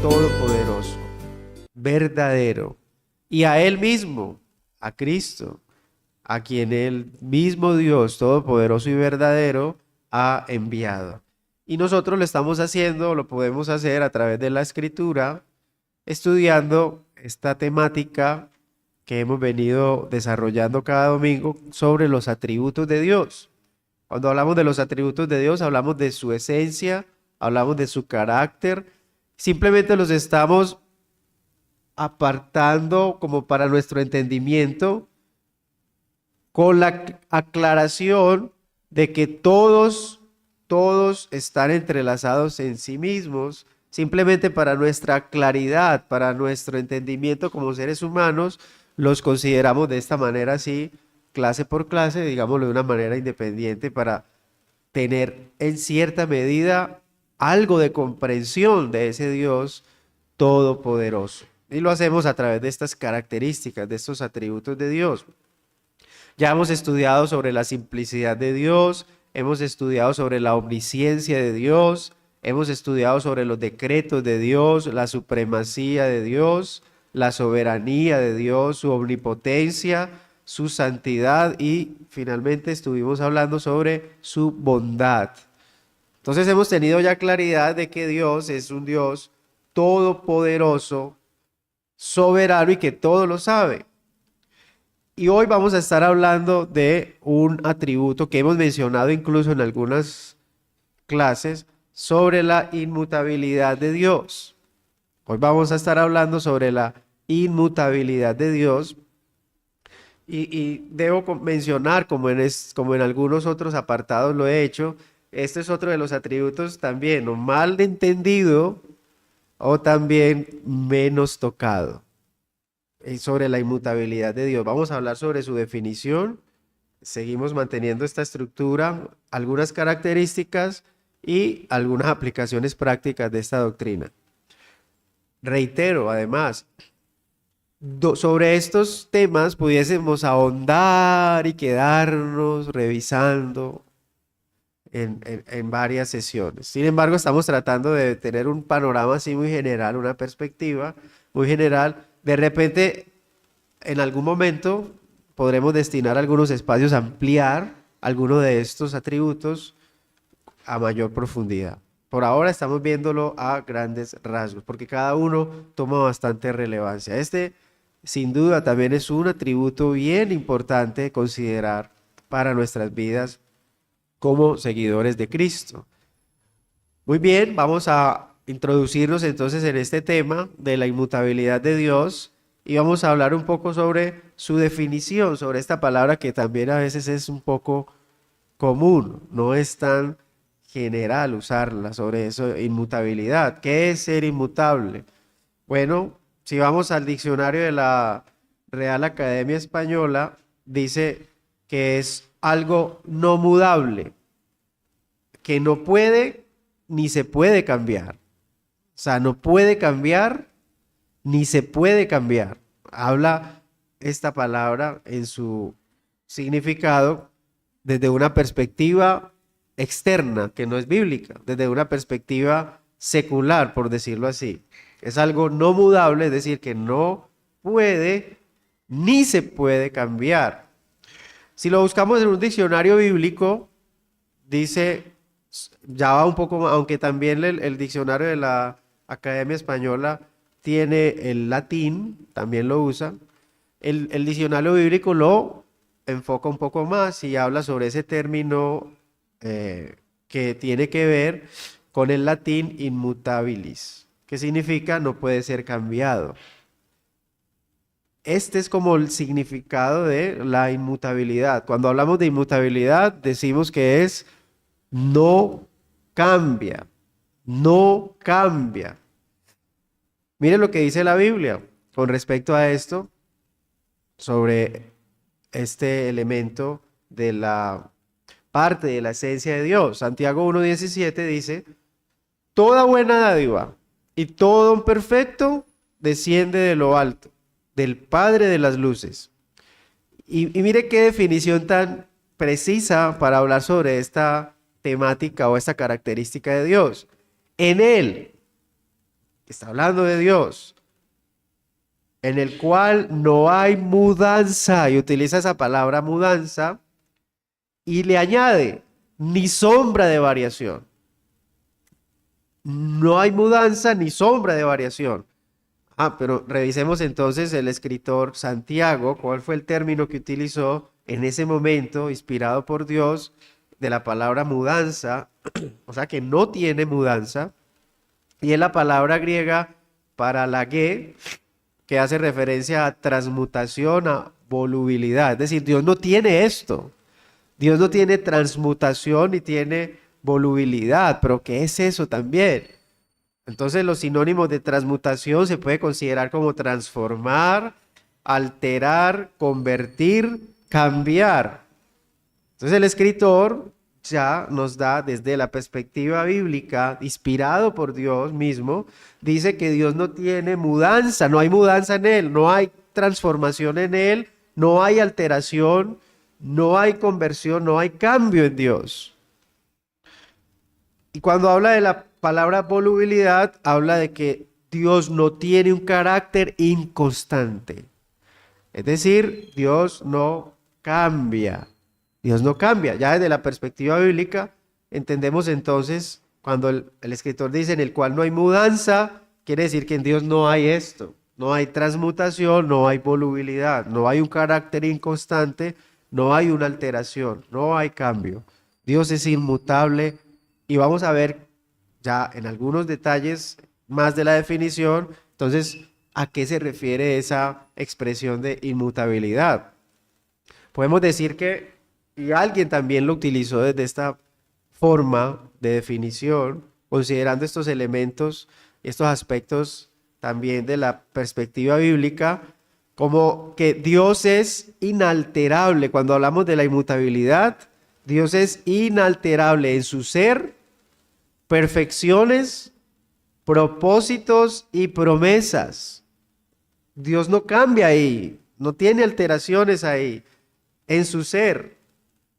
todopoderoso, verdadero, y a Él mismo, a Cristo, a quien el mismo Dios todopoderoso y verdadero ha enviado. Y nosotros lo estamos haciendo, lo podemos hacer a través de la Escritura, estudiando esta temática que hemos venido desarrollando cada domingo sobre los atributos de Dios. Cuando hablamos de los atributos de Dios, hablamos de su esencia, hablamos de su carácter, simplemente los estamos apartando como para nuestro entendimiento, con la aclaración de que todos están entrelazados en sí mismos, simplemente para nuestra claridad, para nuestro entendimiento como seres humanos, los consideramos de esta manera así, clase por clase, digámoslo de una manera independiente, para tener en cierta medida algo de comprensión de ese Dios todopoderoso. Y lo hacemos a través de estas características, de estos atributos de Dios. Ya hemos estudiado sobre la simplicidad de Dios, hemos estudiado sobre la omnisciencia de Dios, hemos estudiado sobre los decretos de Dios, la supremacía de Dios, la soberanía de Dios, su omnipotencia, su santidad y finalmente estuvimos hablando sobre su bondad. Entonces hemos tenido ya claridad de que Dios es un Dios todopoderoso, soberano y que todo lo sabe. Y hoy vamos a estar hablando de un atributo que hemos mencionado incluso en algunas clases sobre la inmutabilidad de Dios. Hoy vamos a estar hablando sobre la inmutabilidad de Dios y debo mencionar, como en algunos otros apartados lo he hecho, este es otro de los atributos también o mal entendido o también menos tocado. Sobre la inmutabilidad de Dios. Vamos a hablar sobre su definición. Seguimos manteniendo esta estructura, algunas características y algunas aplicaciones prácticas de esta doctrina. Reitero, además, sobre estos temas pudiésemos ahondar y quedarnos revisando en varias sesiones. Sin embargo, estamos tratando de tener un panorama así muy general, una perspectiva muy general. De repente, en algún momento, podremos destinar algunos espacios a ampliar alguno de estos atributos a mayor profundidad. Por ahora estamos viéndolo a grandes rasgos, porque cada uno toma bastante relevancia. Este, sin duda, también es un atributo bien importante considerar para nuestras vidas como seguidores de Cristo. Muy bien, vamos a introducirnos entonces en este tema de la inmutabilidad de Dios y vamos a hablar un poco sobre su definición, sobre esta palabra que también a veces es un poco común, no es tan general usarla, sobre eso, inmutabilidad. ¿Qué es ser inmutable? Bueno, si vamos al diccionario de la Real Academia Española, dice que es algo no mudable, que no puede ni se puede cambiar. O sea, no puede cambiar ni se puede cambiar. Habla esta palabra en su significado desde una perspectiva externa, que no es bíblica, desde una perspectiva secular, por decirlo así. Es algo no mudable, es decir, que no puede ni se puede cambiar. Si lo buscamos en un diccionario bíblico, dice, ya va un poco más, aunque también el diccionario de la Academia Española tiene el latín, también lo usa. El diccionario bíblico lo enfoca un poco más y habla sobre ese término que tiene que ver con el latín inmutabilis, que significa no puede ser cambiado. Este es como el significado de la inmutabilidad. Cuando hablamos de inmutabilidad, decimos que es no cambia, no cambia. Miren lo que dice la Biblia con respecto a esto, sobre este elemento de la parte de la esencia de Dios. Santiago 1:17 dice, toda buena dádiva y todo don perfecto desciende de lo alto, del Padre de las luces. Y mire qué definición tan precisa para hablar sobre esta temática o esta característica de Dios. En Él, está hablando de Dios, en el cual no hay mudanza, y utiliza esa palabra mudanza, y le añade, ni sombra de variación. No hay mudanza ni sombra de variación. Pero revisemos entonces el escritor Santiago, cuál fue el término que utilizó en ese momento, inspirado por Dios, de la palabra mudanza, o sea que no tiene mudanza, y es la palabra griega paralagé, que hace referencia a transmutación, a volubilidad. Es decir, Dios no tiene esto. Dios no tiene transmutación ni tiene volubilidad, pero ¿qué es eso también? Entonces los sinónimos de transmutación se puede considerar como transformar, alterar, convertir, cambiar. Entonces el escritor ya nos da desde la perspectiva bíblica, inspirado por Dios mismo, dice que Dios no tiene mudanza, no hay mudanza en Él, no hay transformación en Él, no hay alteración, no hay conversión, no hay cambio en Dios. Y cuando habla de la palabra volubilidad, habla de que Dios no tiene un carácter inconstante. Es decir, Dios no cambia. Dios no cambia. Ya desde la perspectiva bíblica, entendemos entonces, cuando el escritor dice en el cual no hay mudanza, quiere decir que en Dios no hay esto. No hay transmutación, no hay volubilidad, no hay un carácter inconstante, no hay una alteración, no hay cambio. Dios es inmutable y vamos a ver ya en algunos detalles más de la definición, entonces, ¿a qué se refiere esa expresión de inmutabilidad? Podemos decir que, y alguien también lo utilizó desde esta forma de definición, considerando estos elementos, estos aspectos también de la perspectiva bíblica, como que Dios es inalterable. Cuando hablamos de la inmutabilidad, Dios es inalterable en su ser, perfecciones, propósitos y promesas. Dios no cambia ahí, no tiene alteraciones ahí. En su ser,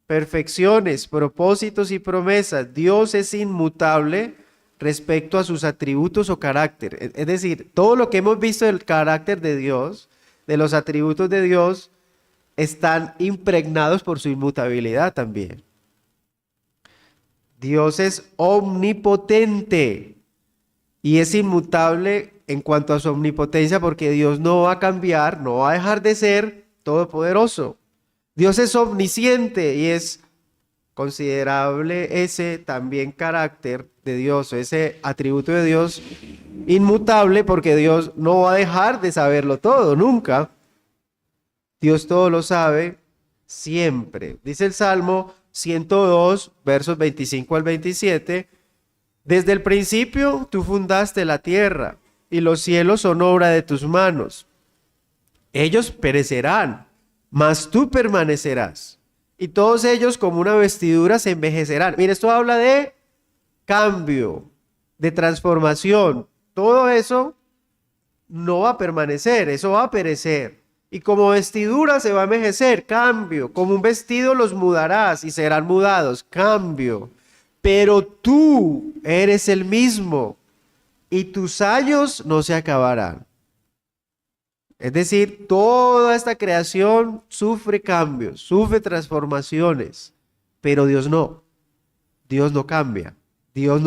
perfecciones, propósitos y promesas, Dios es inmutable respecto a sus atributos o carácter. Es decir, todo lo que hemos visto del carácter de Dios, de los atributos de Dios, están impregnados por su inmutabilidad también. Dios es omnipotente y es inmutable en cuanto a su omnipotencia porque Dios no va a cambiar, no va a dejar de ser todopoderoso. Dios es omnisciente y es considerable ese también carácter de Dios, ese atributo de Dios inmutable porque Dios no va a dejar de saberlo todo, nunca. Dios todo lo sabe siempre. Dice el Salmo 102, versos 25 al 27, desde el principio tú fundaste la tierra y los cielos son obra de tus manos. Ellos perecerán, mas tú permanecerás. Y todos ellos como una vestidura se envejecerán. Mira, esto habla de cambio, de transformación. Todo eso no va a permanecer, eso va a perecer. Y como vestidura se va a envejecer, cambio. Como un vestido los mudarás y serán mudados, cambio. Pero tú eres el mismo y tus años no se acabarán. Es decir, toda esta creación sufre cambios, sufre transformaciones, pero Dios no. Dios no cambia. Dios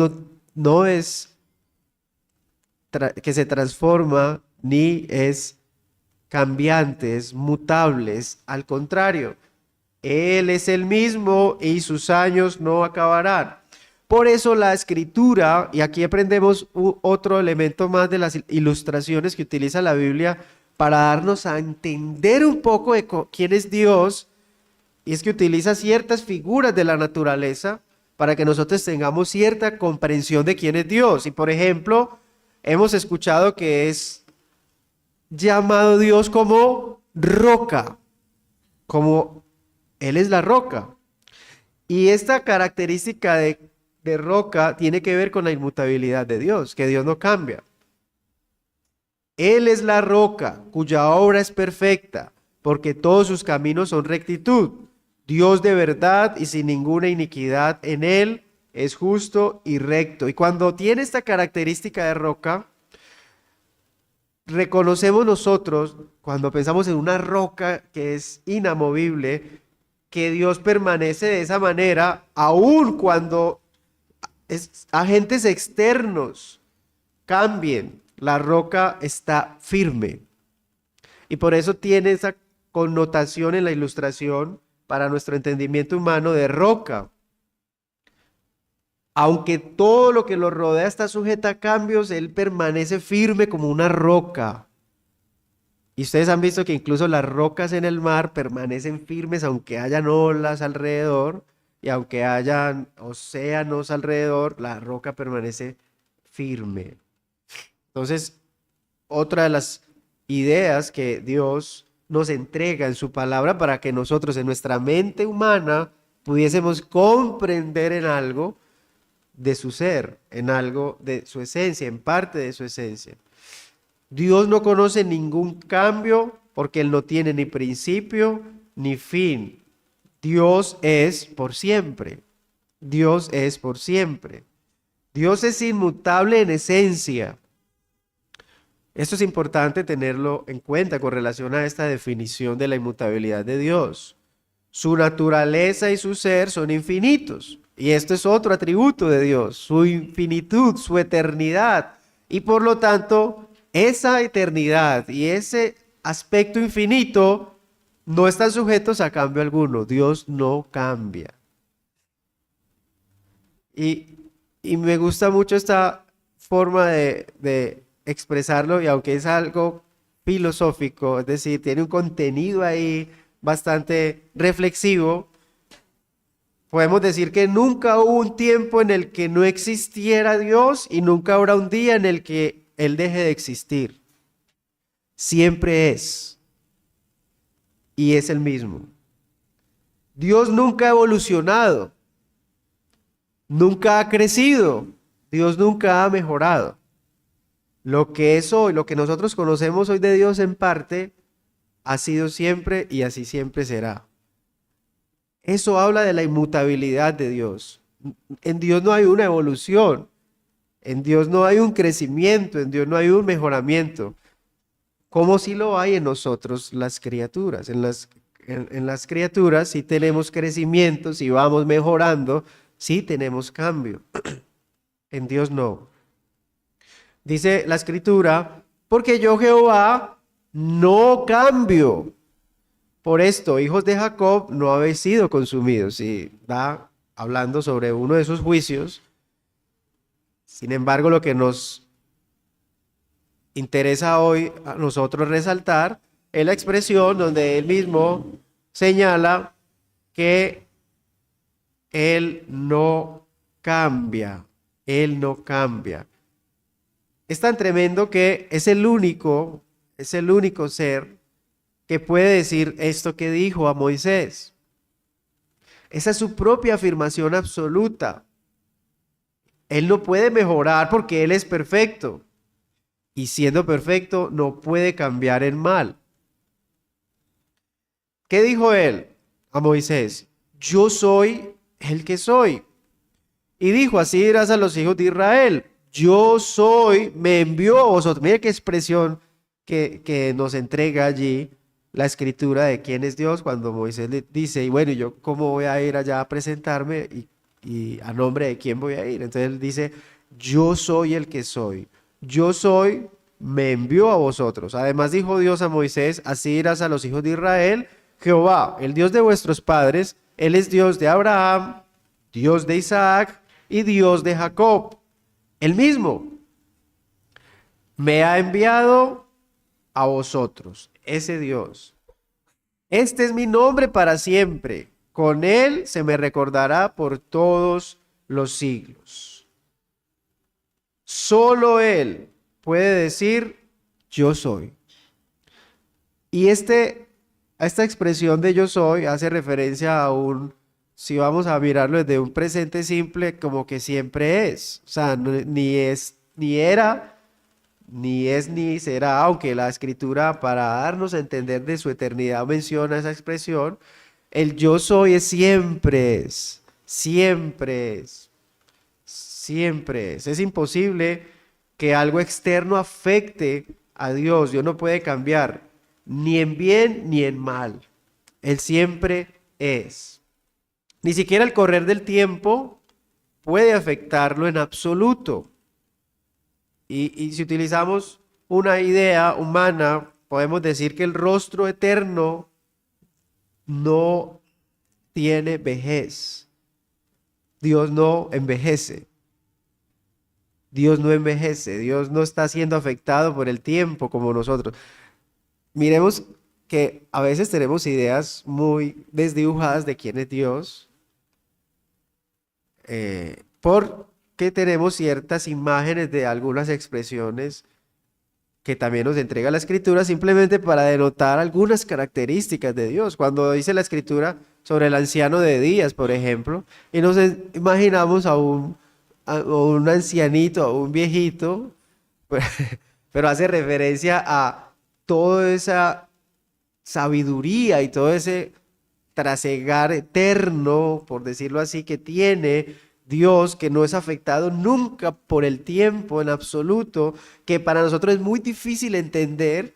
no es que se transforma ni es cambiante, es mutable, es al contrario. Él es el mismo y sus años no acabarán. Por eso la escritura, y aquí aprendemos otro elemento más de las ilustraciones que utiliza la Biblia para darnos a entender un poco de quién es Dios, y es que utiliza ciertas figuras de la naturaleza para que nosotros tengamos cierta comprensión de quién es Dios. Y por ejemplo, hemos escuchado que es llamado Dios como roca, como Él es la roca. Y esta característica de roca tiene que ver con la inmutabilidad de Dios, que Dios no cambia. Él es la roca cuya obra es perfecta, porque todos sus caminos son rectitud. Dios de verdad y sin ninguna iniquidad en él es justo y recto. Y cuando tiene esta característica de roca, reconocemos nosotros, cuando pensamos en una roca que es inamovible, que Dios permanece de esa manera, aun cuando agentes externos cambien, la roca está firme. Y por eso tiene esa connotación en la ilustración para nuestro entendimiento humano de roca. Aunque todo lo que lo rodea está sujeto a cambios, él permanece firme como una roca. Y ustedes han visto que incluso las rocas en el mar permanecen firmes aunque hayan olas alrededor y aunque hayan océanos alrededor, la roca permanece firme. Entonces, otra de las ideas que Dios nos entrega en su palabra para que nosotros en nuestra mente humana pudiésemos comprender en algo de su ser, en algo de su esencia, en parte de su esencia. Dios no conoce ningún cambio porque Él no tiene ni principio ni fin. Dios es por siempre. Dios es por siempre. Dios es inmutable en esencia. Esto es importante tenerlo en cuenta con relación a esta definición de la inmutabilidad de Dios. Su naturaleza y su ser son infinitos. Y esto es otro atributo de Dios, su infinitud, su eternidad. Y por lo tanto, esa eternidad y ese aspecto infinito no están sujetos a cambio alguno. Dios no cambia. Y me gusta mucho esta forma de expresarlo, y aunque es algo filosófico, es decir, tiene un contenido ahí bastante reflexivo, podemos decir que nunca hubo un tiempo en el que no existiera Dios y nunca habrá un día en el que Él deje de existir. Siempre es. Y es el mismo. Dios nunca ha evolucionado. Nunca ha crecido. Dios nunca ha mejorado. Lo que es hoy, lo que nosotros conocemos hoy de Dios en parte, ha sido siempre y así siempre será. Eso habla de la inmutabilidad de Dios. En Dios no hay una evolución, en Dios no hay un crecimiento, en Dios no hay un mejoramiento, como si lo hay en nosotros las criaturas. En las criaturas sí tenemos crecimiento, sí vamos mejorando, sí tenemos cambio. En Dios no. Dice la Escritura, porque yo Jehová no cambio. Por esto, hijos de Jacob, no habéis sido consumidos. Y va hablando sobre uno de sus juicios. Sin embargo, lo que nos interesa hoy a nosotros resaltar es la expresión donde él mismo señala que él no cambia. Él no cambia. Es tan tremendo que es el único ser que puede decir esto que dijo a Moisés. Esa es su propia afirmación absoluta. Él no puede mejorar porque Él es perfecto. Y siendo perfecto, no puede cambiar en mal. ¿Qué dijo Él a Moisés? Yo soy el que soy. Y dijo, así dirás a los hijos de Israel. Yo soy, me envió a vosotros. Mire qué expresión que nos entrega allí la escritura de quién es Dios, cuando Moisés le dice, y bueno, yo cómo voy a ir allá a presentarme y a nombre de quién voy a ir. Entonces él dice, yo soy el que soy. Yo soy, me envió a vosotros. Además dijo Dios a Moisés, así dirás a los hijos de Israel, Jehová, el Dios de vuestros padres, Él es Dios de Abraham, Dios de Isaac y Dios de Jacob. El mismo me ha enviado a vosotros, ese Dios. Este es mi nombre para siempre. Con Él se me recordará por todos los siglos. Solo Él puede decir, yo soy. Y esta expresión de yo soy hace referencia a si vamos a mirarlo desde un presente simple, como que siempre es. O sea, ni es, ni era, ni es, ni será, aunque la Escritura, para darnos a entender de su eternidad, menciona esa expresión. El yo soy es siempre es, siempre es, siempre es. Es imposible que algo externo afecte a Dios. Dios no puede cambiar ni en bien ni en mal. Él siempre es. Ni siquiera el correr del tiempo puede afectarlo en absoluto. Y si utilizamos una idea humana, podemos decir que el rostro eterno no tiene vejez. Dios no envejece. Dios no envejece. Dios no está siendo afectado por el tiempo como nosotros. Miremos que a veces tenemos ideas muy desdibujadas de quién es Dios, porque tenemos ciertas imágenes de algunas expresiones que también nos entrega la Escritura simplemente para denotar algunas características de Dios. Cuando dice la Escritura sobre el anciano de días, por ejemplo, y nos imaginamos a un ancianito, a un viejito, pero hace referencia a toda esa sabiduría y todo ese trasegar eterno, por decirlo así, que tiene Dios, que no es afectado nunca por el tiempo en absoluto, que para nosotros es muy difícil entender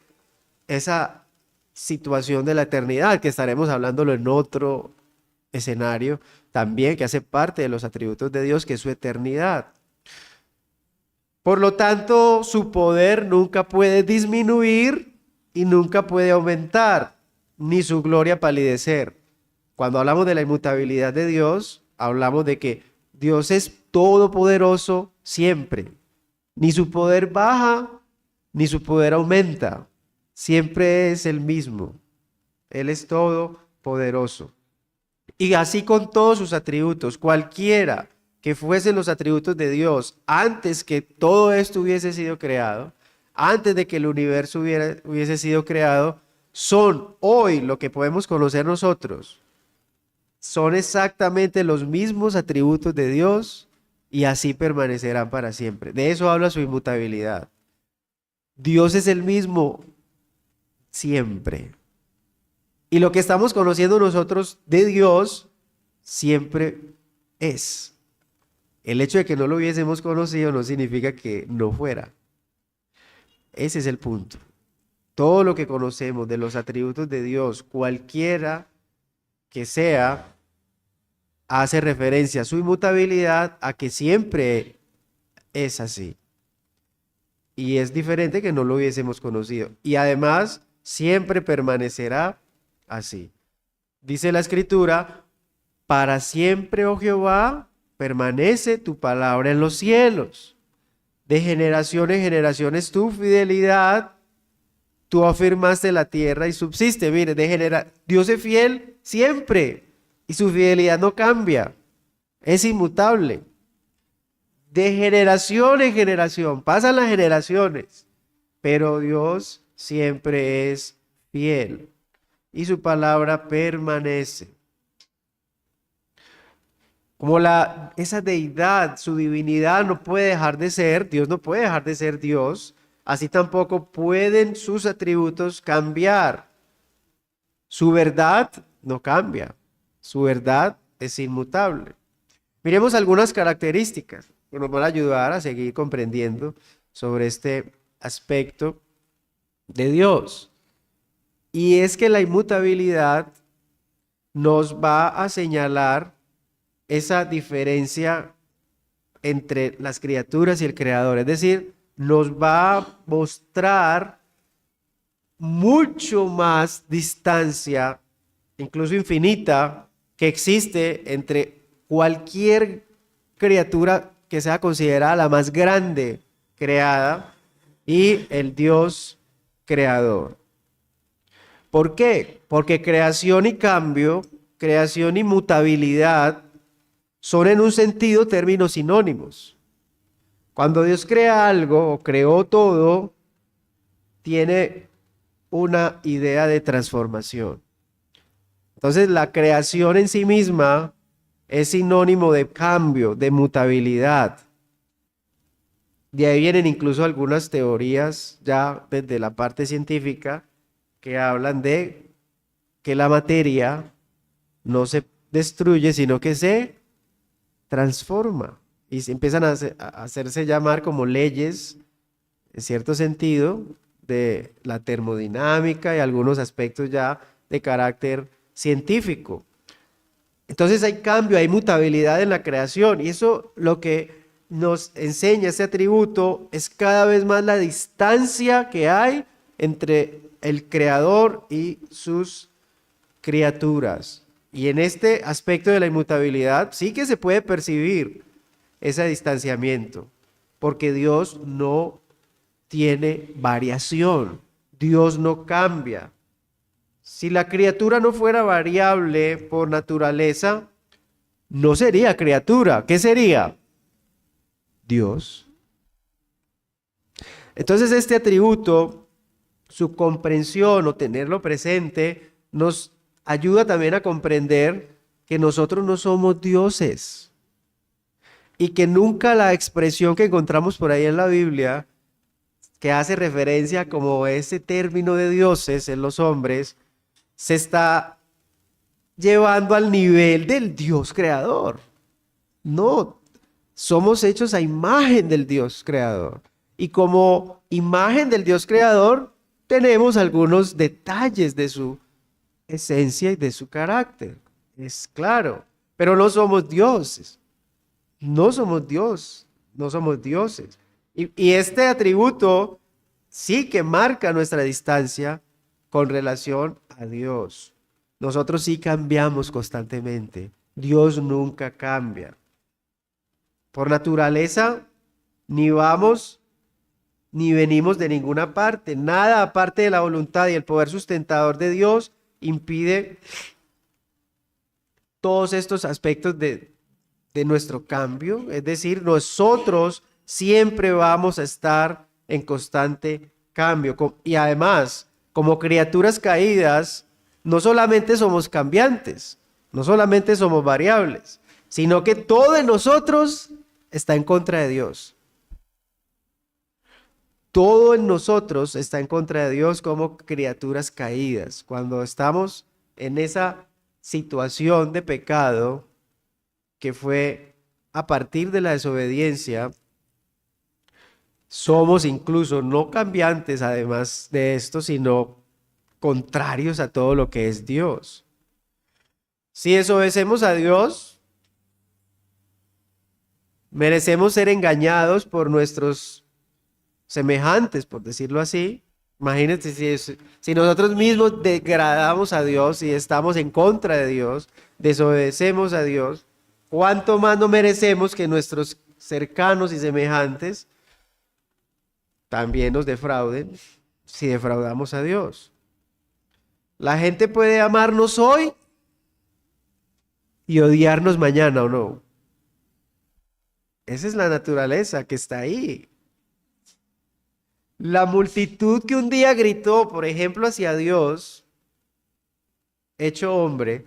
esa situación de la eternidad, que estaremos hablándolo en otro escenario también, que hace parte de los atributos de Dios, que es su eternidad. Por lo tanto, su poder nunca puede disminuir y nunca puede aumentar, ni su gloria palidecer. Cuando hablamos de la inmutabilidad de Dios, hablamos de que Dios es todopoderoso siempre. Ni su poder baja, ni su poder aumenta. Siempre es el mismo. Él es todopoderoso. Y así con todos sus atributos, cualquiera que fuesen los atributos de Dios antes que todo esto hubiese sido creado, antes de que el universo hubiese sido creado, son hoy lo que podemos conocer nosotros. Son exactamente los mismos atributos de Dios y así permanecerán para siempre. De eso habla su inmutabilidad. Dios es el mismo siempre. Y lo que estamos conociendo nosotros de Dios siempre es. El hecho de que no lo hubiésemos conocido no significa que no fuera. Ese es el punto. Todo lo que conocemos de los atributos de Dios, cualquiera que sea, hace referencia a su inmutabilidad, a que siempre es así. Y es diferente que no lo hubiésemos conocido. Y además, siempre permanecerá así. Dice la Escritura, para siempre, oh Jehová, permanece tu palabra en los cielos. De generación en generación es tu fidelidad. Tú afirmaste la tierra y subsiste. Mire, Dios es fiel siempre y su fidelidad no cambia. Es inmutable. De generación en generación, pasan las generaciones, pero Dios siempre es fiel y su palabra permanece. Como esa deidad, su divinidad no puede dejar de ser, Dios no puede dejar de ser Dios, así tampoco pueden sus atributos cambiar. Su verdad no cambia, su verdad es inmutable. Miremos algunas características que nos van a ayudar a seguir comprendiendo sobre este aspecto de Dios. Y es que la inmutabilidad nos va a señalar esa diferencia entre las criaturas y el Creador. Es decir, nos va a mostrar mucho más distancia, incluso infinita, que existe entre cualquier criatura que sea considerada la más grande creada y el Dios creador. ¿Por qué? Porque creación y cambio, creación y mutabilidad son en un sentido términos sinónimos. Cuando Dios crea algo o creó todo, tiene una idea de transformación. Entonces la creación en sí misma es sinónimo de cambio, de mutabilidad. De ahí vienen incluso algunas teorías ya desde la parte científica que hablan de que la materia no se destruye, sino que se transforma y se empiezan a hacerse llamar como leyes, en cierto sentido, de la termodinámica y algunos aspectos ya de carácter científico. Entonces hay cambio, hay mutabilidad en la creación, y eso lo que nos enseña este atributo es cada vez más la distancia que hay entre el creador y sus criaturas. Y en este aspecto de la inmutabilidad sí que se puede percibir ese distanciamiento, porque Dios no tiene variación, Dios no cambia. Si la criatura no fuera variable por naturaleza, no sería criatura. ¿Qué sería? Dios. Entonces este atributo, su comprensión o tenerlo presente, nos ayuda también a comprender que nosotros no somos dioses y que nunca la expresión que encontramos por ahí en la Biblia, que hace referencia como ese término de dioses en los hombres, se está llevando al nivel del Dios creador. No, somos hechos a imagen del Dios creador. Y como imagen del Dios creador, tenemos algunos detalles de su esencia y de su carácter. Es claro, pero no somos dioses. No somos Dios, no somos dioses. Y este atributo sí que marca nuestra distancia con relación a Dios. Nosotros sí cambiamos constantemente. Dios nunca cambia. Por naturaleza, ni vamos ni venimos de ninguna parte. Nada aparte de la voluntad y el poder sustentador de Dios impide todos estos aspectos de nuestro cambio. Es decir, nosotros siempre vamos a estar en constante cambio. Y además, como criaturas caídas, no solamente somos cambiantes, no solamente somos variables, sino que todo en nosotros está en contra de Dios. Todo en nosotros está en contra de Dios como criaturas caídas. Cuando estamos en esa situación de pecado que fue a partir de la desobediencia, somos incluso no cambiantes además de esto, sino contrarios a todo lo que es Dios. Si desobedecemos a Dios, merecemos ser engañados por nuestros semejantes, por decirlo así. Imagínense si nosotros mismos degradamos a Dios y estamos en contra de Dios, desobedecemos a Dios, ¿cuánto más no merecemos que nuestros cercanos y semejantes también nos defrauden si defraudamos a Dios? La gente puede amarnos hoy y odiarnos mañana, ¿o no? Esa es la naturaleza que está ahí. La multitud que un día gritó, por ejemplo, hacia Dios, hecho hombre,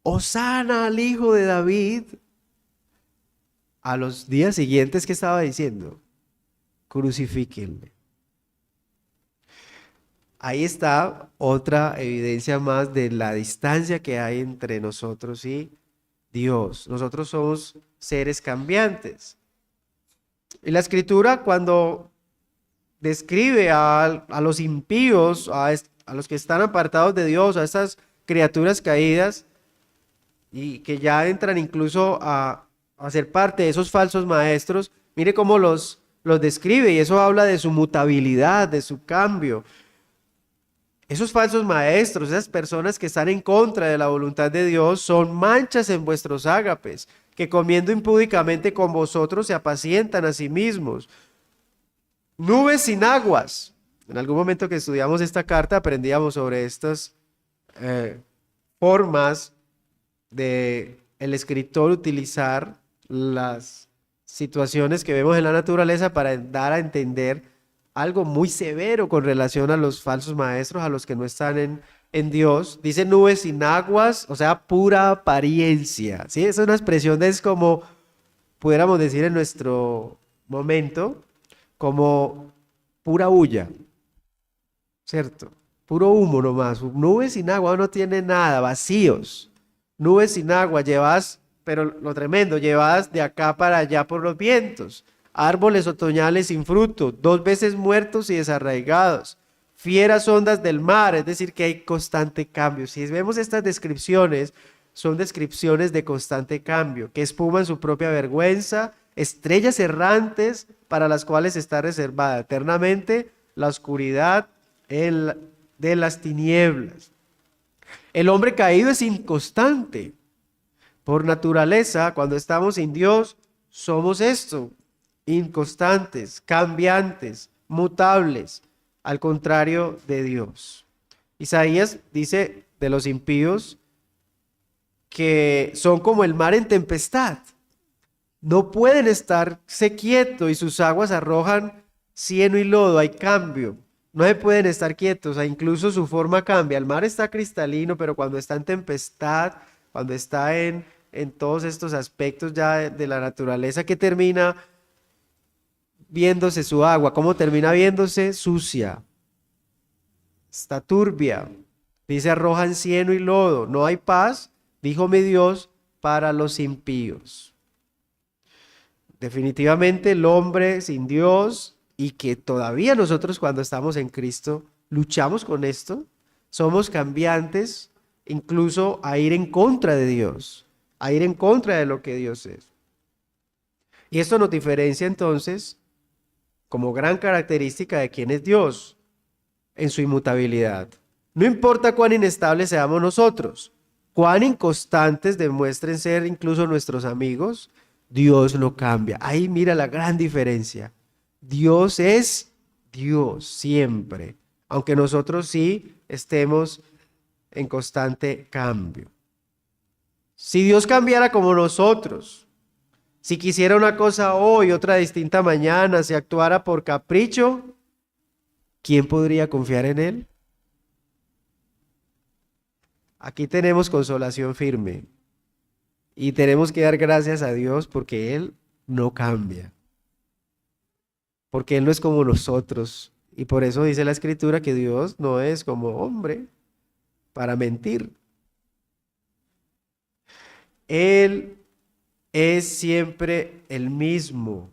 Hosana al Hijo de David, a los días siguientes, ¿qué estaba diciendo? Crucifíquenle. Ahí está otra evidencia más de la distancia que hay entre nosotros y Dios. Nosotros somos seres cambiantes. Y la Escritura, cuando describe a los impíos, a los que están apartados de Dios, a estas criaturas caídas y que ya entran incluso a ser parte de esos falsos maestros, mire cómo los describe, y eso habla de su mutabilidad, de su cambio. Esos falsos maestros, esas personas que están en contra de la voluntad de Dios, son manchas en vuestros ágapes, que comiendo impúdicamente con vosotros se apacientan a sí mismos. Nubes sin aguas. En algún momento que estudiamos esta carta aprendíamos sobre estas formas de el escritor utilizar las situaciones que vemos en la naturaleza para dar a entender algo muy severo con relación a los falsos maestros, a los que no están en Dios. Dice nubes sin aguas, o sea, pura apariencia. ¿Sí? Es una expresión es como, pudiéramos decir en nuestro momento, como pura bulla, ¿cierto? Puro humo nomás. Nubes sin agua no tiene nada, vacíos. Nubes sin agua, llevadas, pero lo tremendo, llevadas de acá para allá por los vientos. Árboles otoñales sin fruto, 2 veces muertos y desarraigados. fieras ondas del mar, es decir, que hay constante cambio. Si vemos estas descripciones, son descripciones de constante cambio, que espuman su propia vergüenza, estrellas errantes para las cuales está reservada eternamente la oscuridad de las tinieblas. El hombre caído es inconstante. Por naturaleza, cuando estamos sin Dios, somos esto, inconstantes, cambiantes, mutables, al contrario de Dios. Isaías dice de los impíos que son como el mar en tempestad. No pueden estarse quietos y sus aguas arrojan cieno y lodo, hay cambio. No se pueden estar quietos, incluso su forma cambia. El mar está cristalino, pero cuando está en tempestad, cuando está en todos estos aspectos ya de la naturaleza, ¿qué termina viéndose su agua? ¿Cómo termina viéndose? Sucia. Está turbia. Dice, arrojan cieno y lodo. No hay paz, dijo mi Dios, para los impíos. Definitivamente el hombre sin Dios, y que todavía nosotros cuando estamos en Cristo luchamos con esto, somos cambiantes, incluso a ir en contra de Dios, a ir en contra de lo que Dios es. Y esto nos diferencia entonces como gran característica de quién es Dios en su inmutabilidad. No importa cuán inestables seamos nosotros, cuán inconstantes demuestren ser incluso nuestros amigos, Dios no cambia. Ahí mira la gran diferencia. Dios es Dios siempre, aunque nosotros sí estemos en constante cambio. Si Dios cambiara como nosotros, si quisiera una cosa hoy, otra distinta mañana, si actuara por capricho, ¿quién podría confiar en Él? Aquí tenemos consolación firme y tenemos que dar gracias a Dios porque Él no cambia. Porque Él no es como nosotros. Y por eso dice la Escritura que Dios no es como hombre para mentir. Él es siempre el mismo.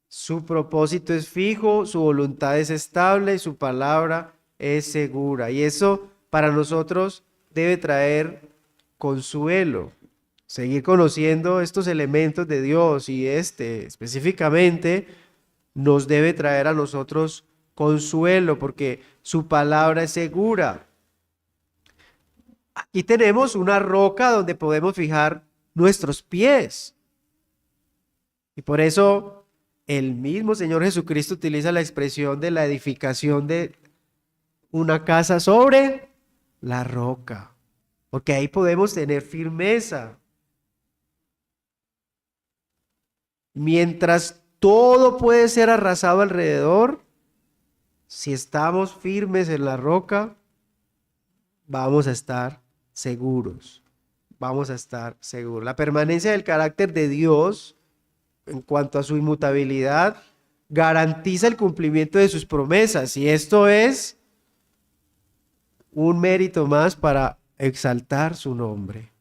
Su propósito es fijo, su voluntad es estable y su palabra es segura. Y eso para nosotros debe traer consuelo. Seguir conociendo estos elementos de Dios y específicamente nos debe traer a nosotros consuelo porque su palabra es segura. Aquí tenemos una roca donde podemos fijar nuestros pies. Y por eso el mismo Señor Jesucristo utiliza la expresión de la edificación de una casa sobre la roca. Porque ahí podemos tener firmeza. Mientras todo puede ser arrasado alrededor, si estamos firmes en la roca, vamos a estar seguros. Vamos a estar seguros. La permanencia del carácter de Dios, en cuanto a su inmutabilidad, garantiza el cumplimiento de sus promesas. Y esto es un mérito más para exaltar su nombre.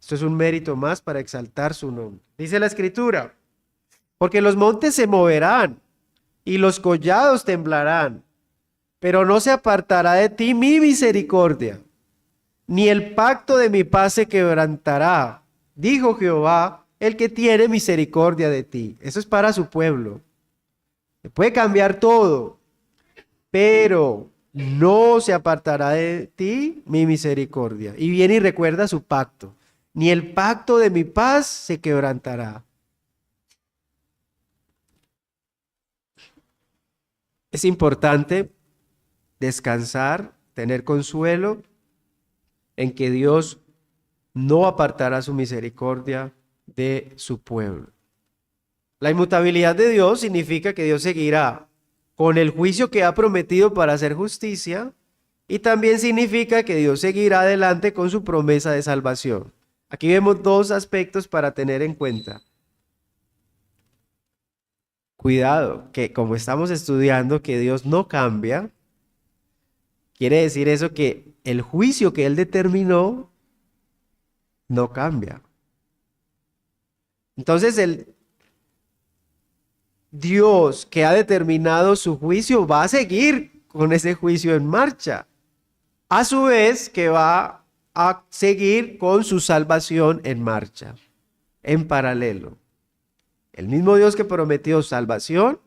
Esto es un mérito más para exaltar su nombre. Dice la Escritura, porque los montes se moverán y los collados temblarán, pero no se apartará de ti mi misericordia, ni el pacto de mi paz se quebrantará, dijo Jehová, el que tiene misericordia de ti. Eso es para su pueblo. Se puede cambiar todo, pero no se apartará de ti mi misericordia. Y viene y recuerda su pacto. Ni el pacto de mi paz se quebrantará. Es importante descansar, tener consuelo en que Dios no apartará su misericordia de su pueblo. La inmutabilidad de Dios significa que Dios seguirá con el juicio que ha prometido para hacer justicia y también significa que Dios seguirá adelante con su promesa de salvación. Aquí vemos dos aspectos para tener en cuenta. Cuidado, que como estamos estudiando que Dios no cambia, quiere decir eso que el juicio que Él determinó no cambia. Entonces el Dios que ha determinado su juicio va a seguir con ese juicio en marcha. A su vez que va a seguir con su salvación en marcha, en paralelo. El mismo Dios que prometió salvación,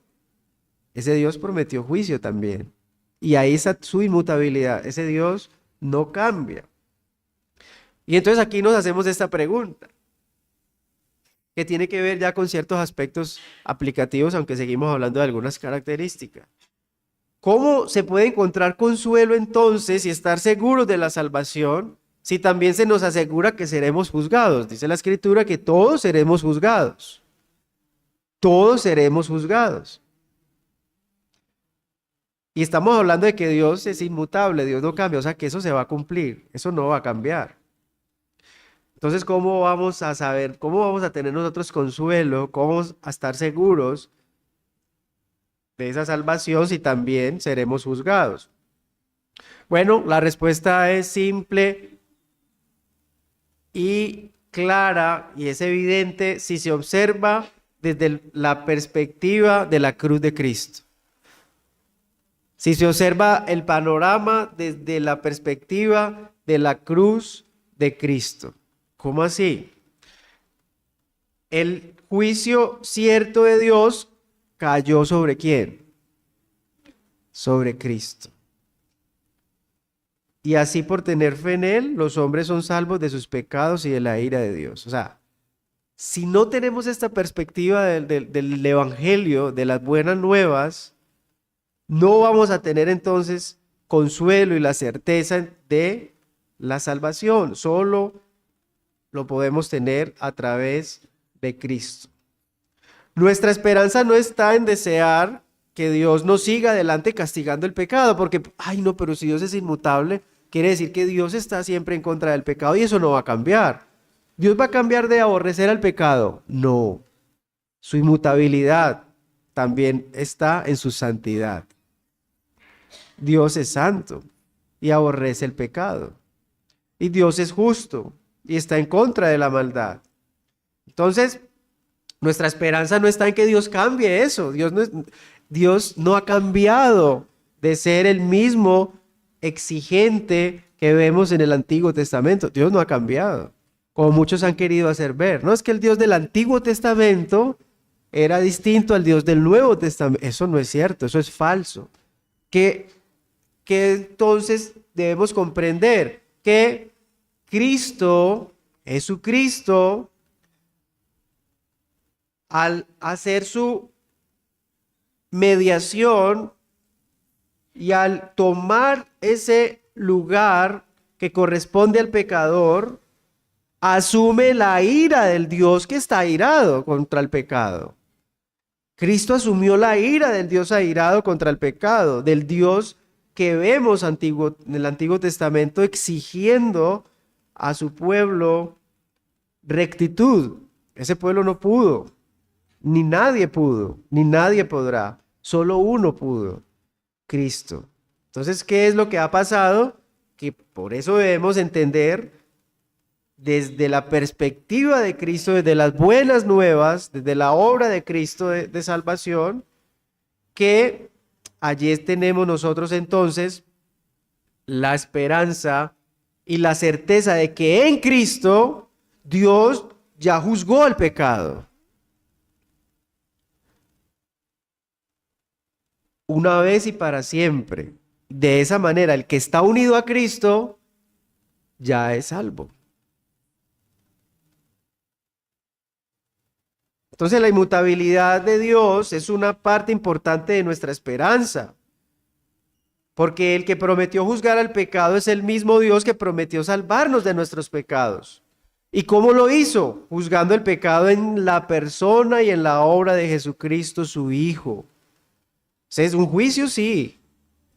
ese Dios prometió juicio también. Y ahí está su inmutabilidad. Ese Dios no cambia. Y entonces aquí nos hacemos esta pregunta, que tiene que ver ya con ciertos aspectos aplicativos, aunque seguimos hablando de algunas características. ¿Cómo se puede encontrar consuelo entonces y estar seguros de la salvación si también se nos asegura que seremos juzgados? Dice la Escritura que todos seremos juzgados. Todos seremos juzgados. Y estamos hablando de que Dios es inmutable, Dios no cambia, o sea que eso se va a cumplir, eso no va a cambiar. Entonces, ¿cómo vamos a saber, cómo vamos a tener nosotros consuelo, cómo vamos a estar seguros de esa salvación si también seremos juzgados? Bueno, la respuesta es simple y clara y es evidente si se observa desde la perspectiva de la cruz de Cristo. Si se observa el panorama desde la perspectiva de la cruz de Cristo. ¿Cómo así? El juicio cierto de Dios cayó ¿sobre quién? Sobre Cristo. Y así por tener fe en Él, los hombres son salvos de sus pecados y de la ira de Dios. O sea, si no tenemos esta perspectiva del Evangelio, de las buenas nuevas, no vamos a tener entonces consuelo y la certeza de la salvación. Solo lo podemos tener a través de Cristo. Nuestra esperanza no está en desear que Dios nos siga adelante castigando el pecado, porque, ay no, pero si Dios es inmutable, quiere decir que Dios está siempre en contra del pecado y eso no va a cambiar. ¿Dios va a cambiar de aborrecer al pecado? No. Su inmutabilidad también está en su santidad. Dios es santo y aborrece el pecado. Y Dios es justo y está en contra de la maldad. Entonces, nuestra esperanza no está en que Dios cambie eso. Dios no ha cambiado de ser el mismo exigente que vemos en el Antiguo Testamento. Dios no ha cambiado, como muchos han querido hacer ver. No es que el Dios del Antiguo Testamento era distinto al Dios del Nuevo Testamento. Eso no es cierto, eso es falso. Que entonces debemos comprender que Cristo, Jesucristo, al hacer su mediación y al tomar ese lugar que corresponde al pecador, asume la ira del Dios que está airado contra el pecado. Cristo asumió la ira del Dios airado contra el pecado, del Dios que vemos en el Antiguo Testamento exigiendo a su pueblo rectitud. Ese pueblo no pudo, ni nadie pudo, ni nadie podrá. Solo uno pudo, Cristo. Entonces, ¿qué es lo que ha pasado? Que por eso debemos entender desde la perspectiva de Cristo, desde las buenas nuevas, desde la obra de Cristo de salvación, que allí tenemos nosotros entonces la esperanza y la certeza de que en Cristo Dios ya juzgó al pecado. Una vez y para siempre. De esa manera, el que está unido a Cristo ya es salvo. Entonces la inmutabilidad de Dios es una parte importante de nuestra esperanza, porque el que prometió juzgar al pecado es el mismo Dios que prometió salvarnos de nuestros pecados. ¿Y cómo lo hizo? Juzgando el pecado en la persona y en la obra de Jesucristo, su Hijo. ¿Es un juicio? Sí.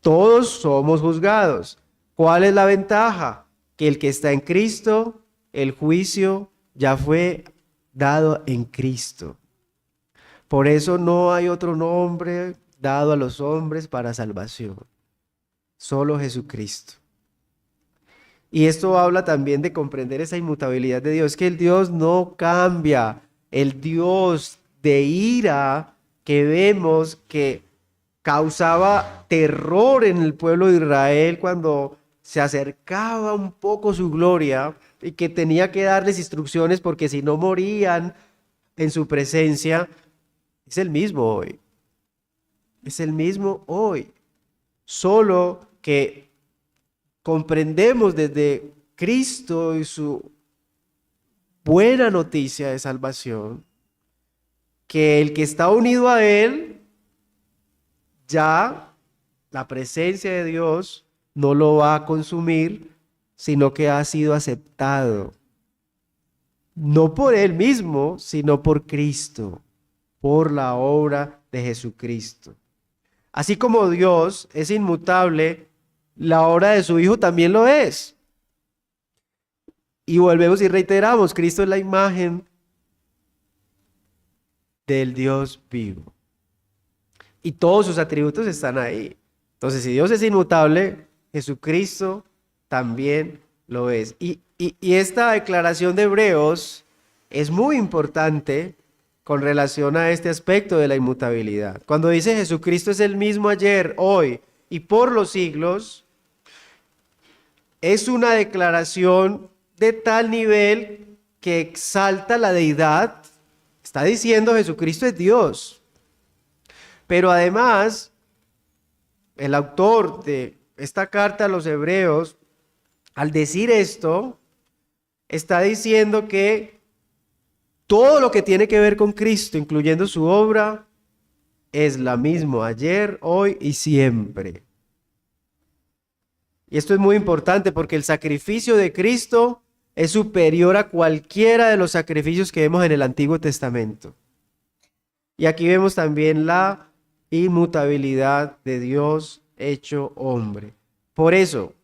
Todos somos juzgados. ¿Cuál es la ventaja? Que el que está en Cristo, el juicio ya fue dado en Cristo. Por eso no hay otro nombre dado a los hombres para salvación. Solo Jesucristo. Y esto habla también de comprender esa inmutabilidad de Dios, que el Dios no cambia. El Dios de ira que vemos que causaba terror en el pueblo de Israel cuando se acercaba un poco su gloria y que tenía que darles instrucciones porque si no morían en su presencia, es el mismo hoy. Es el mismo hoy. Solo que comprendemos desde Cristo y su buena noticia de salvación, que el que está unido a Él, ya la presencia de Dios no lo va a consumir, sino que ha sido aceptado. No por Él mismo, sino por Cristo, por la obra de Jesucristo. Así como Dios es inmutable, la obra de su Hijo también lo es. Y volvemos y reiteramos, Cristo es la imagen del Dios vivo. Y todos sus atributos están ahí. Entonces, si Dios es inmutable, Jesucristo también lo es. Y esta declaración de Hebreos es muy importante con relación a este aspecto de la inmutabilidad. Cuando dice Jesucristo es el mismo ayer, hoy y por los siglos, es una declaración de tal nivel que exalta la deidad. Está diciendo Jesucristo es Dios. Pero además, el autor de esta carta a los Hebreos, al decir esto, está diciendo que todo lo que tiene que ver con Cristo, incluyendo su obra, es la misma ayer, hoy y siempre. Y esto es muy importante porque el sacrificio de Cristo es superior a cualquiera de los sacrificios que vemos en el Antiguo Testamento. Y aquí vemos también la inmutabilidad de Dios hecho hombre. Por eso,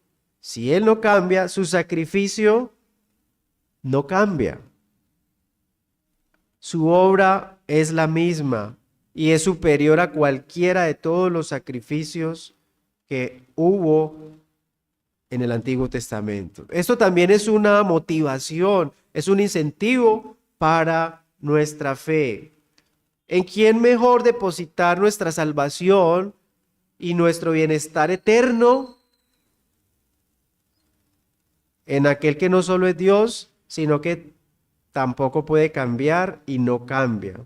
si Él no cambia, su sacrificio no cambia. Su obra es la misma y es superior a cualquiera de todos los sacrificios que hubo en el Antiguo Testamento. Esto también es una motivación, es un incentivo para nuestra fe. ¿En quién mejor depositar nuestra salvación y nuestro bienestar eterno? En aquel que no solo es Dios, sino que tampoco puede cambiar y no cambia.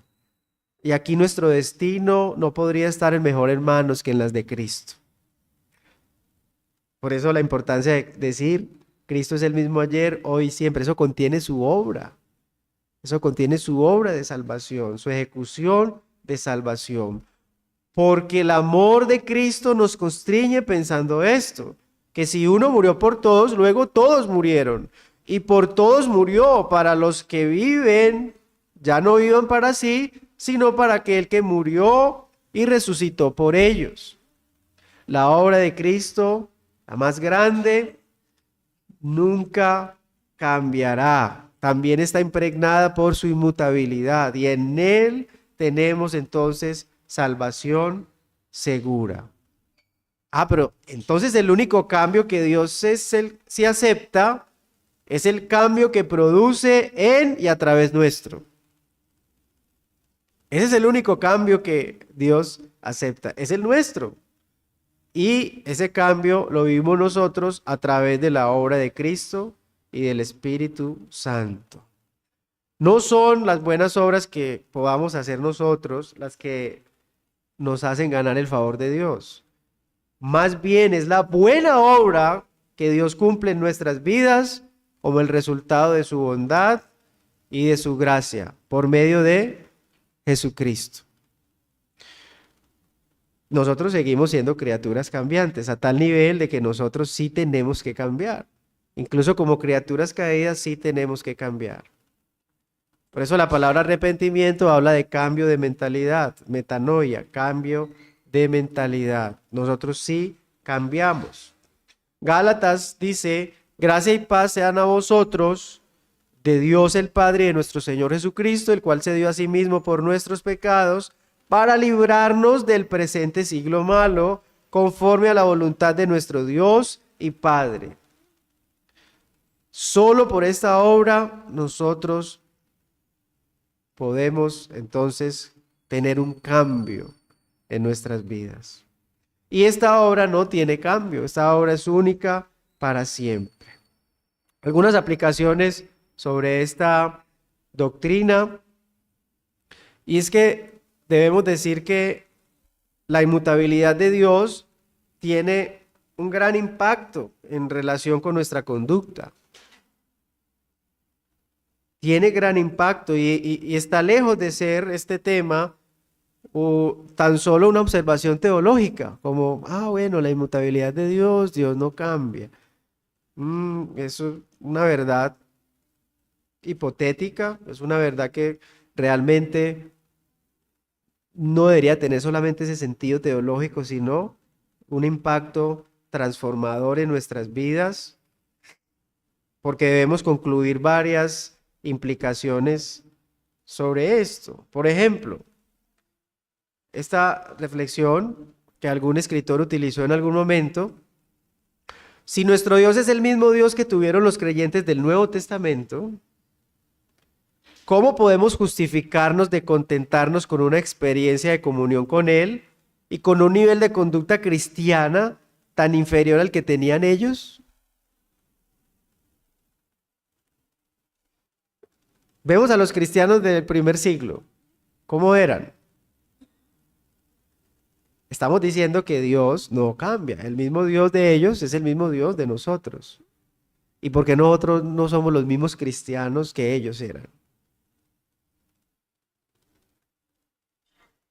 Y aquí nuestro destino no podría estar en mejores manos que en las de Cristo. Por eso la importancia de decir, Cristo es el mismo ayer, hoy y siempre. Eso contiene su obra. Eso contiene su obra de salvación, su ejecución de salvación. Porque el amor de Cristo nos constriñe pensando esto, que si uno murió por todos, luego todos murieron. Y por todos murió, para los que viven, ya no vivan para sí, sino para aquel que murió y resucitó por ellos. La obra de Cristo, la más grande, nunca cambiará. También está impregnada por su inmutabilidad y en Él tenemos entonces salvación segura. Pero entonces el único cambio que Dios sí acepta es el cambio que produce en y a través nuestro. Ese es el único cambio que Dios acepta, es el nuestro. Y ese cambio lo vivimos nosotros a través de la obra de Cristo y del Espíritu Santo. No son las buenas obras que podamos hacer nosotros las que nos hacen ganar el favor de Dios. Más bien es la buena obra que Dios cumple en nuestras vidas como el resultado de su bondad y de su gracia por medio de Jesucristo. Nosotros seguimos siendo criaturas cambiantes a tal nivel de que nosotros sí tenemos que cambiar. Incluso como criaturas caídas sí tenemos que cambiar. Por eso la palabra arrepentimiento habla de cambio de mentalidad, metanoia, cambio de mentalidad. Nosotros sí cambiamos. Gálatas dice, gracia y paz sean a vosotros, de Dios el Padre y de nuestro Señor Jesucristo, el cual se dio a sí mismo por nuestros pecados, para librarnos del presente siglo malo, conforme a la voluntad de nuestro Dios y Padre. Solo por esta obra nosotros podemos entonces tener un cambio en nuestras vidas. Y esta obra no tiene cambio, esta obra es única para siempre. Algunas aplicaciones sobre esta doctrina, y es que debemos decir que la inmutabilidad de Dios tiene un gran impacto en relación con nuestra conducta. Tiene gran impacto y está lejos de ser este tema o tan solo una observación teológica, como, bueno, la inmutabilidad de Dios, Dios no cambia. Eso es una verdad hipotética, es una verdad que realmente no debería tener solamente ese sentido teológico, sino un impacto transformador en nuestras vidas, porque debemos concluir varias implicaciones sobre esto. Por ejemplo, esta reflexión que algún escritor utilizó en algún momento: si nuestro Dios es el mismo Dios que tuvieron los creyentes del Nuevo Testamento, ¿cómo podemos justificarnos de contentarnos con una experiencia de comunión con Él y con un nivel de conducta cristiana tan inferior al que tenían ellos? Vemos a los cristianos del primer siglo. ¿Cómo eran? Estamos diciendo que Dios no cambia. El mismo Dios de ellos es el mismo Dios de nosotros. ¿Y por qué nosotros no somos los mismos cristianos que ellos eran?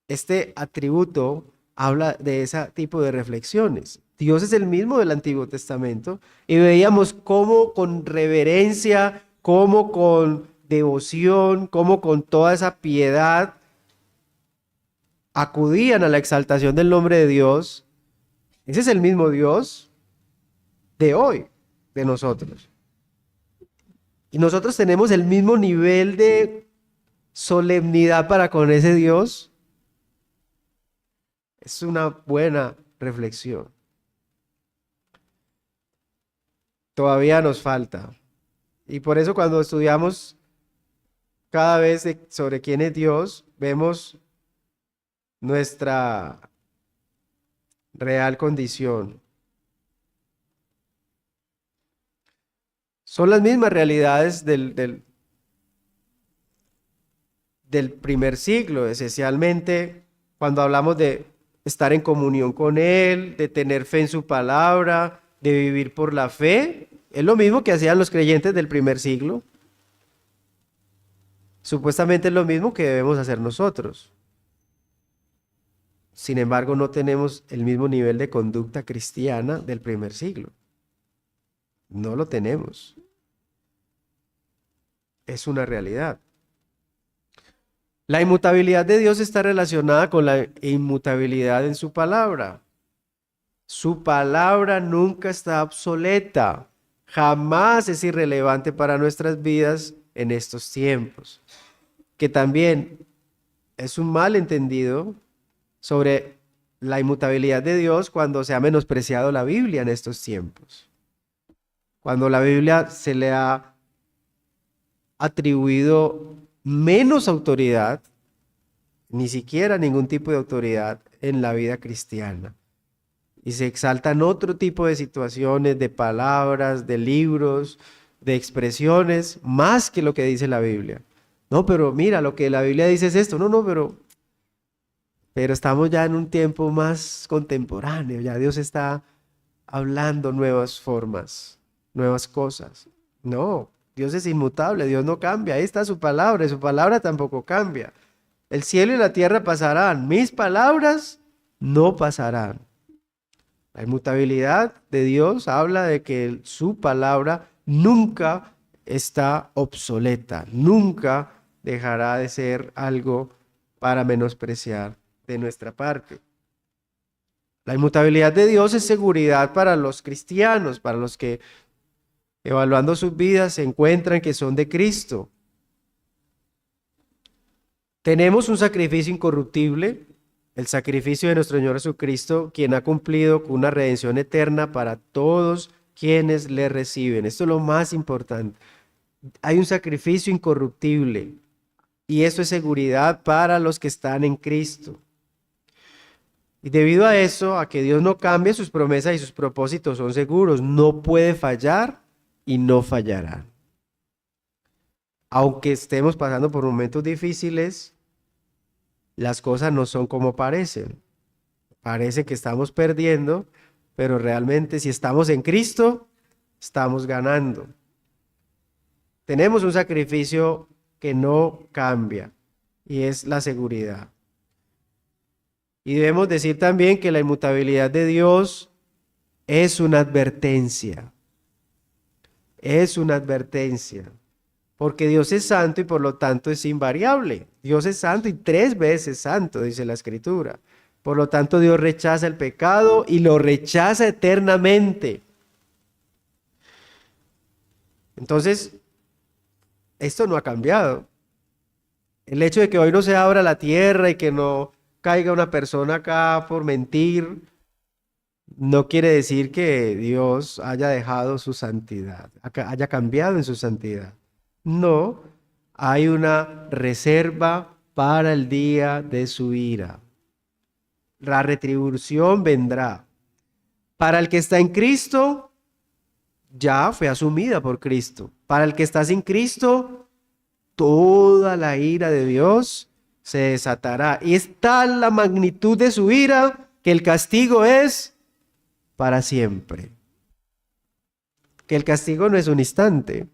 Este atributo habla de ese tipo de reflexiones. Dios es el mismo del Antiguo Testamento y veíamos cómo con reverencia, cómo con devoción, cómo con toda esa piedad acudían a la exaltación del nombre de Dios. Ese es el mismo Dios de hoy, de nosotros. Y nosotros tenemos el mismo nivel de solemnidad para con ese Dios. Es una buena reflexión. Todavía nos falta. Y por eso cuando estudiamos cada vez sobre quién es Dios, vemos nuestra real condición. Son las mismas realidades del primer siglo, esencialmente, cuando hablamos de estar en comunión con Él, de tener fe en su palabra, de vivir por la fe. Es lo mismo que hacían los creyentes del primer siglo. Supuestamente es lo mismo que debemos hacer nosotros. Sin embargo, no tenemos el mismo nivel de conducta cristiana del primer siglo. No lo tenemos. Es una realidad. La inmutabilidad de Dios está relacionada con la inmutabilidad en su palabra. Su palabra nunca está obsoleta. Jamás es irrelevante para nuestras vidas en estos tiempos. Que también es un malentendido sobre la inmutabilidad de Dios cuando se ha menospreciado la Biblia en estos tiempos. Cuando la Biblia se le ha atribuido menos autoridad, ni siquiera ningún tipo de autoridad en la vida cristiana. Y se exaltan otro tipo de situaciones, de palabras, de libros, de expresiones, más que lo que dice la Biblia. No, pero mira, lo que la Biblia dice es esto. No, pero estamos ya en un tiempo más contemporáneo. Ya Dios está hablando nuevas formas, nuevas cosas. No, Dios es inmutable, Dios no cambia. Ahí está su palabra y su palabra tampoco cambia. El cielo y la tierra pasarán, mis palabras no pasarán. La inmutabilidad de Dios habla de que su palabra nunca está obsoleta, nunca dejará de ser algo para menospreciar de nuestra parte. La inmutabilidad de Dios es seguridad para los cristianos, para los que evaluando sus vidas se encuentran que son de Cristo. Tenemos un sacrificio incorruptible, el sacrificio de nuestro Señor Jesucristo, quien ha cumplido con una redención eterna para todos quienes le reciben. Esto es lo más importante. Hay un sacrificio incorruptible y eso es seguridad para los que están en Cristo. Y debido a eso, a que Dios no cambia, sus promesas y sus propósitos son seguros. No puede fallar y no fallará. Aunque estemos pasando por momentos difíciles, las cosas no son como parecen. Parece que estamos perdiendo, pero realmente si estamos en Cristo, estamos ganando. Tenemos un sacrificio que no cambia y es la seguridad. Y debemos decir también que la inmutabilidad de Dios es una advertencia. Es una advertencia. Porque Dios es santo y por lo tanto es invariable. Dios es santo y 3 veces santo, dice la Escritura. Por lo tanto, Dios rechaza el pecado y lo rechaza eternamente. Entonces, esto no ha cambiado. El hecho de que hoy no se abra la tierra y que no caiga una persona acá por mentir, no quiere decir que Dios haya dejado su santidad, haya cambiado en su santidad. No, hay una reserva para el día de su ira. La retribución vendrá. Para el que está en Cristo, ya fue asumida por Cristo. Para el que está sin Cristo, toda la ira de Dios se desatará. Y es tal la magnitud de su ira que el castigo es para siempre. Que el castigo no es un instante,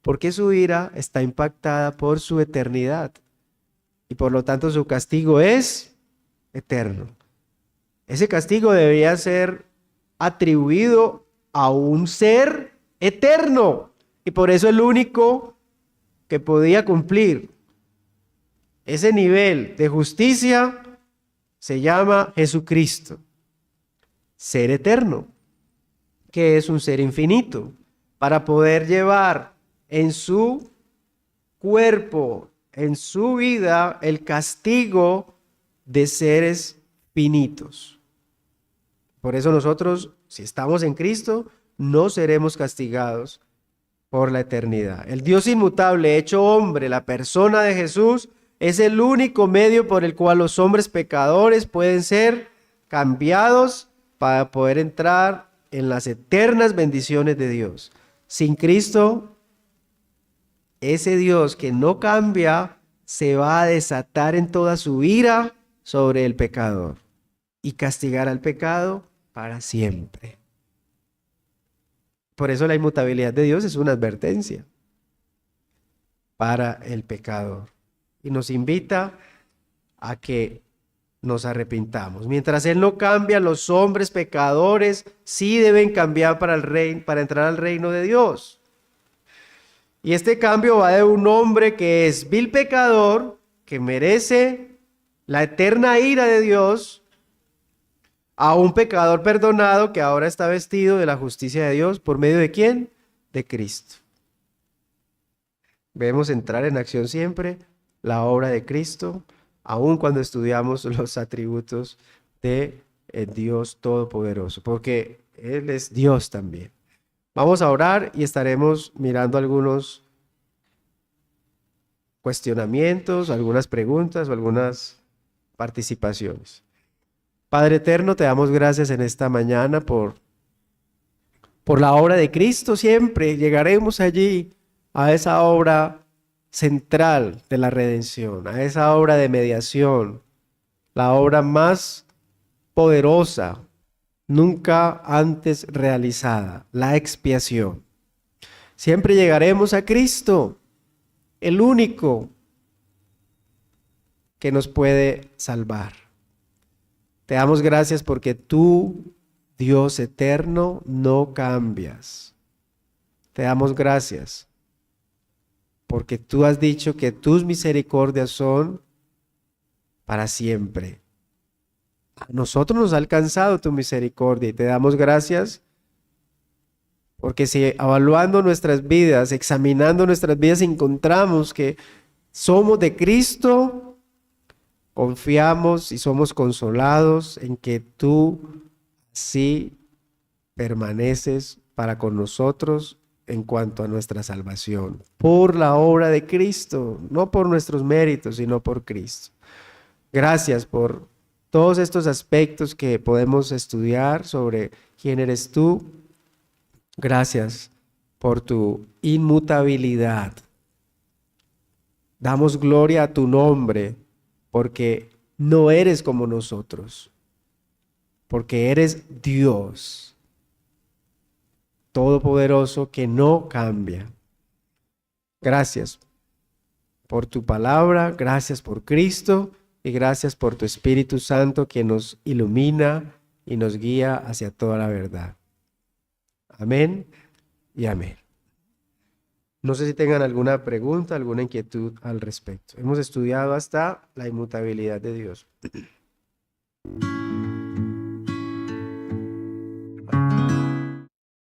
porque su ira está impactada por su eternidad. Y por lo tanto su castigo es eterno. Ese castigo debería ser atribuido a un ser eterno. Y por eso el único que podía cumplir ese nivel de justicia se llama Jesucristo. Ser eterno, que es un ser infinito, para poder llevar en su cuerpo, en su vida, el castigo de seres finitos. Por eso nosotros, si estamos en Cristo, no seremos castigados por la eternidad. El Dios inmutable, hecho hombre, la persona de Jesús, es el único medio por el cual los hombres pecadores pueden ser cambiados para poder entrar en las eternas bendiciones de Dios. Sin Cristo, ese Dios que no cambia se va a desatar en toda su ira sobre el pecador y castigar al pecado para siempre. Por eso la inmutabilidad de Dios es una advertencia para el pecador y nos invita a que nos arrepintamos. Mientras Él no cambia, los hombres pecadores sí deben cambiar para entrar al reino de Dios. Y este cambio va de un hombre que es vil pecador, que merece la eterna ira de Dios, a un pecador perdonado que ahora está vestido de la justicia de Dios. ¿Por medio de quién? De Cristo. Vemos entrar en acción siempre la obra de Cristo, aun cuando estudiamos los atributos de Dios Todopoderoso, porque Él es Dios también. Vamos a orar y estaremos mirando algunos cuestionamientos, algunas preguntas o algunas participaciones. Padre eterno, te damos gracias en esta mañana por la obra de Cristo siempre. Llegaremos allí a esa obra central de la redención, a esa obra de mediación, la obra más poderosa, nunca antes realizada, la expiación. Siempre llegaremos a Cristo, el único que nos puede salvar. Te damos gracias porque tú, Dios eterno, no cambias. Te damos gracias porque tú has dicho que tus misericordias son para siempre. A nosotros nos ha alcanzado tu misericordia y te damos gracias porque si evaluando nuestras vidas, examinando nuestras vidas, encontramos que somos de Cristo, confiamos y somos consolados en que tú sí permaneces para con nosotros en cuanto a nuestra salvación, por la obra de Cristo, no por nuestros méritos, sino por Cristo. Gracias por todos estos aspectos que podemos estudiar sobre quién eres tú. Gracias por tu inmutabilidad. Damos gloria a tu nombre porque no eres como nosotros, porque eres Dios todopoderoso que no cambia. Gracias por tu palabra, gracias por Cristo y gracias por tu Espíritu Santo que nos ilumina y nos guía hacia toda la verdad. Amén y amén. No sé si tengan alguna pregunta, alguna inquietud al respecto. Hemos estudiado hasta la inmutabilidad de Dios.